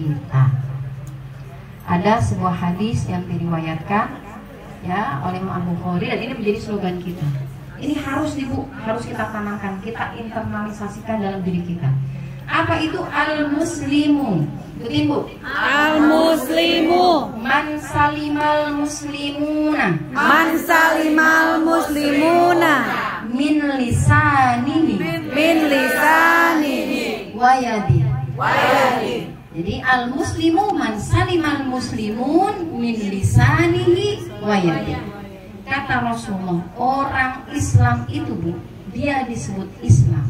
kita. Ada sebuah hadis yang diriwayatkan ya oleh Imam Bukhari, dan ini menjadi slogan kita. Ini harus harus kita tanamkan, kita internalisasikan dalam diri kita. Apa itu al-muslimu? Ikutin Bu. Al-muslimu Man salimal muslimuna. man salimal muslimuna Min lisanihi. min lisanihi Wa yadi. wa yadihi. Jadi al-muslimu man salimal muslimun min lisanihi wa yadihi. Kata Rasulullah, orang Islam itu Bu, dia disebut Islam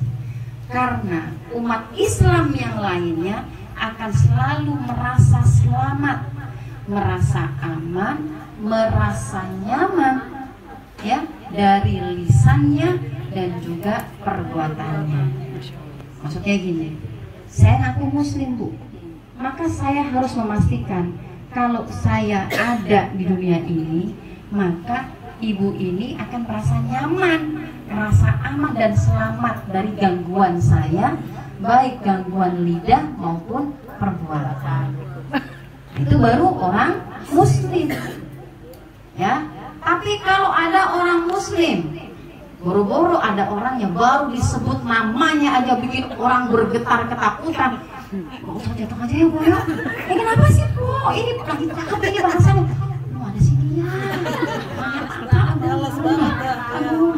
karena umat Islam yang lainnya akan selalu merasa selamat, merasa aman, merasa nyaman ya dari lisannya dan juga perbuatannya. Maksudnya gini, saya ngaku muslim Bu, maka saya harus memastikan kalau saya ada di dunia ini, maka ibu ini akan merasa nyaman, merasa aman dan selamat dari gangguan saya, baik gangguan lidah maupun perbuatan. Itu baru orang muslim ya. Tapi kalau ada orang muslim, boro-boro ada orang yang baru disebut namanya aja bikin orang bergetar ketakutan. Gak usah jatuh aja ya Bu ya. Kenapa sih Bu? Ini lagi cakep ini bahasanya. Lu ada sini ya. Aduh,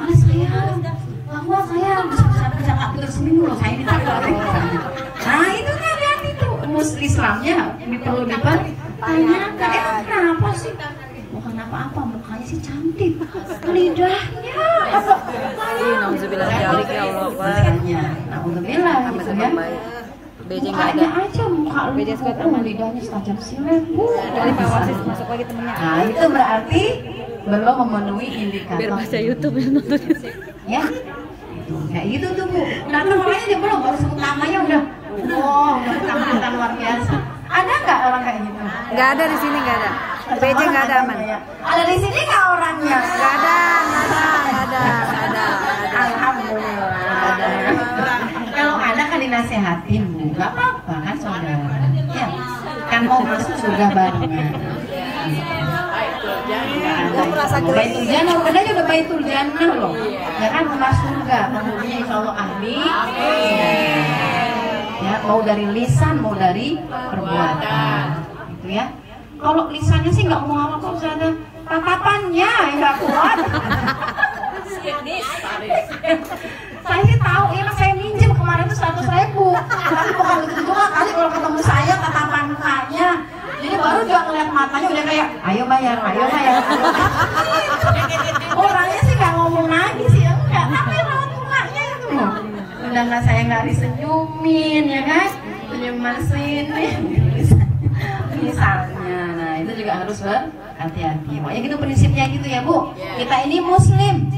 malas saya bisa tak tidur seminggu loh, saya ditakut. Nah itu kan hati tuh Islamnya ini perlu dipertanyakan. Kenapa sih? Bukan apa-apa, mukanya sih cantik, lidahnya apa? Nauzubillah dzalik ya Allah. Nauzubillah gitu ya. Mukanya aja muka lu, lidahnya setajam silet Bu. Dari Pak Wasis masuk lagi temennya. Nah itu berarti belum memenuhi indikator. Biar baca YouTube yang nonton. Ya, kayak gitu tuh Bu. Karena makanya dia belum baru sebut namanya udah, wow, udah ketakutan luar biasa. Ada nggak orang kayak gitu? Nggak ada di sini, nggak ada. BJ nggak ada aman. Ada di sini nggak orangnya? Nggak ada. Alhamdulillah. Ada. Kalau ada kan dinasehatin Bu, nggak apa-apa kan saudara. Ya, kan mau masuk surga barengan. Baitul Jannah, udah juga Baitul Jannah loh. Ya kan rumah surga, penghuninya insya Allah ahli. Ya, mau dari lisan, mau dari perbuatan. Gitu ya. Kalau lisannya sih nggak mau apa kok, ada tatapannya yang nggak kuat. Saya sih tahu, ya saya minjem kemarin tuh 100.000. Tapi bukan begitu juga kali kalau ketemu saya tatapan mukanya. Jadi baru juga ngeliat matanya udah kayak, ayo bayar. Orangnya sih nggak ngomong lagi sih, enggak. Tapi raut mukanya itu loh. Udah nggak, saya nggak disenyumin ya kan, senyuman sini. Misalnya, nah itu juga harus berhati-hati. Pokoknya gitu prinsipnya gitu ya Bu. Kita ini Muslim,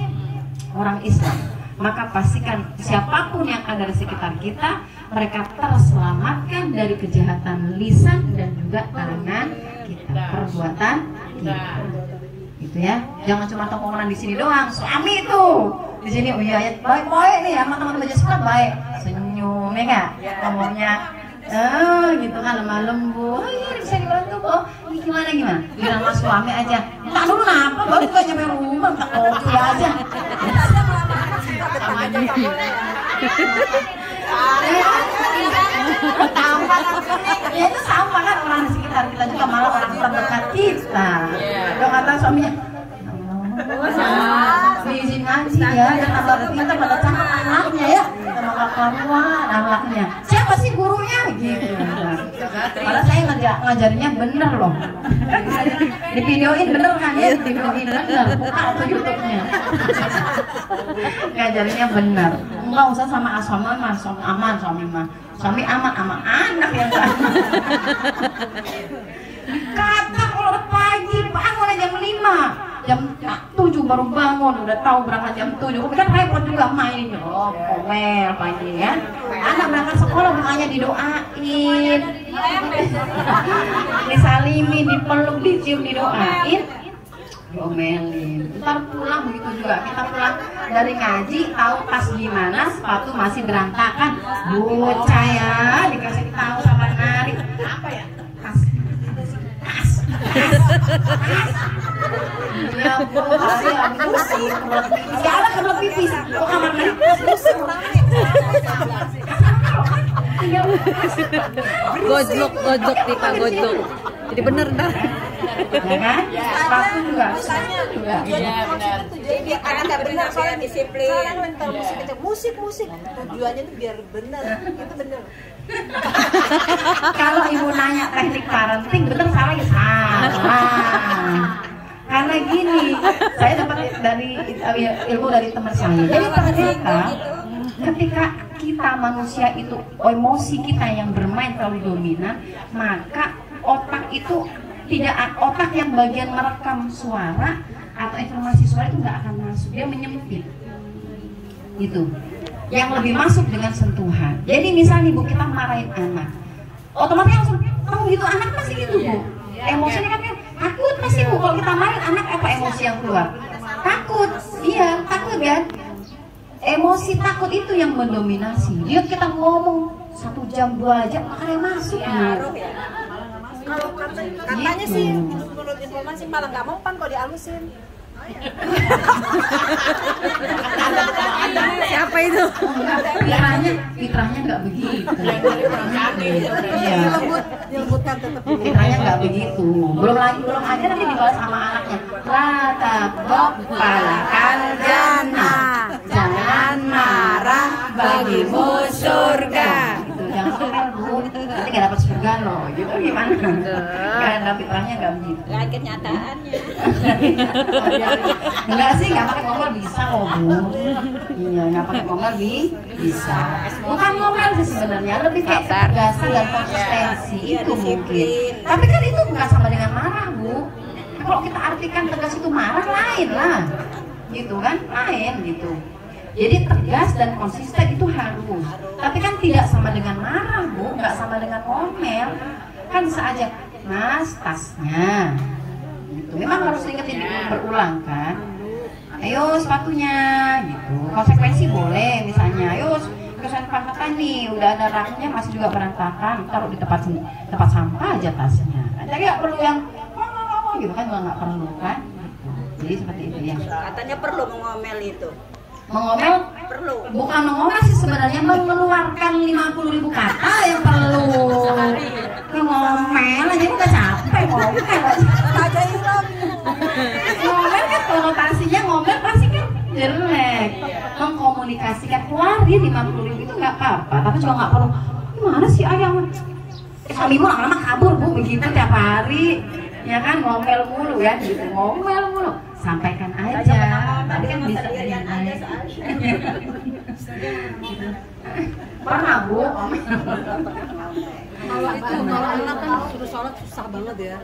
orang Islam. Maka pastikan siapapun yang ada di sekitar kita, mereka terselamatkan dari kejahatan lisan dan juga tangan kita, perbuatan kita. Gitu ya. Jangan cuma tongkrongan di sini doang. Suami itu di sini, oh iya, baik nih sama teman-teman baca surat baik, senyum ya nggak? Ngomongnya gitu kan lemah lembut. Oh iya bisa dibantu kok. Ini gimana? Bilang sama suami aja. Tak dulu apa? Baru juga nyampe rumah tak kopi aja. Sama aja. Ya itu sama kan orang di sekitar kita juga, malah orang terdekat kita. Kalau kata suaminya, izin ngaji ya, dan kita pada cakap anaknya ya, sama kelakuan anaknya. Siapa sih gurunya gitu? Padahal saya ngajarinnya bener loh. Di videoin bener kan ya, di videoin bener. Buka tuh YouTube-nya. Ngajarinnya bener. Enggak usah sama suami aman, suami aman sama anak yang kan. Kata kalau pagi bangun jam 5. Jam 7 baru bangun, udah tahu berangkat jam 7. Kan repot juga main, komel pagi ya. Anak berangkat sekolah bukannya didoain, disalimi, dipeluk, dicium, didoain, diomelin. Ntar pulang begitu juga. Kita pulang dari ngaji, tahu tas gimana, sepatu masih berantakan. Bocah ya, dikasih tahu sama nari. Apa ya? Ya masih Jalan kebelet pipis. Kok kamar mandi? Gojlok Tipa, gojlok. Jadi bener dah. Ya kan? Sepatu juga. Iya benar. Jadi anak nggak benar soalnya disiplin. Soalnya kan musik tujuannya tuh biar benar. Itu benar. Kalau ibu nanya teknik parenting, bener salah ya salah. Karena gini, saya dapat dari ilmu dari teman saya. Jadi ternyata ketika kita manusia itu emosi kita yang bermain terlalu dominan, maka otak itu otak yang bagian merekam suara atau informasi suara itu nggak akan masuk, dia menyempit. Gitu. Yang lebih masuk dengan sentuhan. Jadi misalnya ibu kita marahin anak, otomatis langsung kamu gitu, anak pasti gitu bu. Emosinya kan takut pasti bu, kalau kita marahin anak apa emosi yang keluar? Takut, iya takut kan? Emosi takut itu yang mendominasi. Dia kita ngomong 1 jam 2 jam makanya masuk bu. Kalau katanya sih menurut informasi malah nggak mempan kalau dihalusin. Siapa itu? Fitrahnya nggak begitu. Iya. Dilembutkan tetap. Fitrahnya nggak begitu. Belum aja nanti dibalas sama anaknya. Rata kalakal jana. Jangan marah bagimu surga. Gitu. Jangan ngomel bu. Nanti nggak dapat surga loh. Gitu gimana? Karena fitrahnya nggak begitu. Lihat kenyataannya. Enggak sih, nggak pakai ngomel bisa kok bu. Iya, nggak pakai ngomel bisa. Bukan ngomel sih sebenarnya, lebih kayak ketegasan dan konsistensi itu mungkin. Tapi kan itu bukan sama dengan marah bu. Kalau kita artikan tegas itu marah lain lah, gitu kan, lain gitu. Jadi tegas dan konsisten itu harus. Tapi kan tidak sama dengan marah bu, nggak sama dengan ngomel. Kan bisa aja, mas tasnya. Gitu. Memang harus ingetin berulang kan. Ayo sepatunya gitu. Konsekuensi boleh misalnya. Ayo kesan pakai nih udah ada raknya masih juga berantakan, taruh di tempat sampah aja tasnya. Jadi nggak perlu yang ngomong gitu kan, juga nggak perlu kan. Gitu. Jadi seperti itu ya. Katanya perlu mengomel itu. Mengomel Perlu. bukan mengomel sih sebenarnya, mengeluarkan 50.000 kata yang perlu. Ngomel aja udah capek ngomel aja. Ngomel kan konotasinya ngomel pasti kan jelek. Mengkomunikasikan keluarin 50.000 itu nggak apa-apa, tapi juga nggak perlu. Gimana sih ayam? Suamimu lama-lama kabur bu, begitu tiap hari, ya kan ngomel mulu ya, gitu ngomel mulu. Sampaikan aja, tapi kan bisa aja. Pernah bu, ngomel. Kalau anak kan suruh sholat susah banget ya.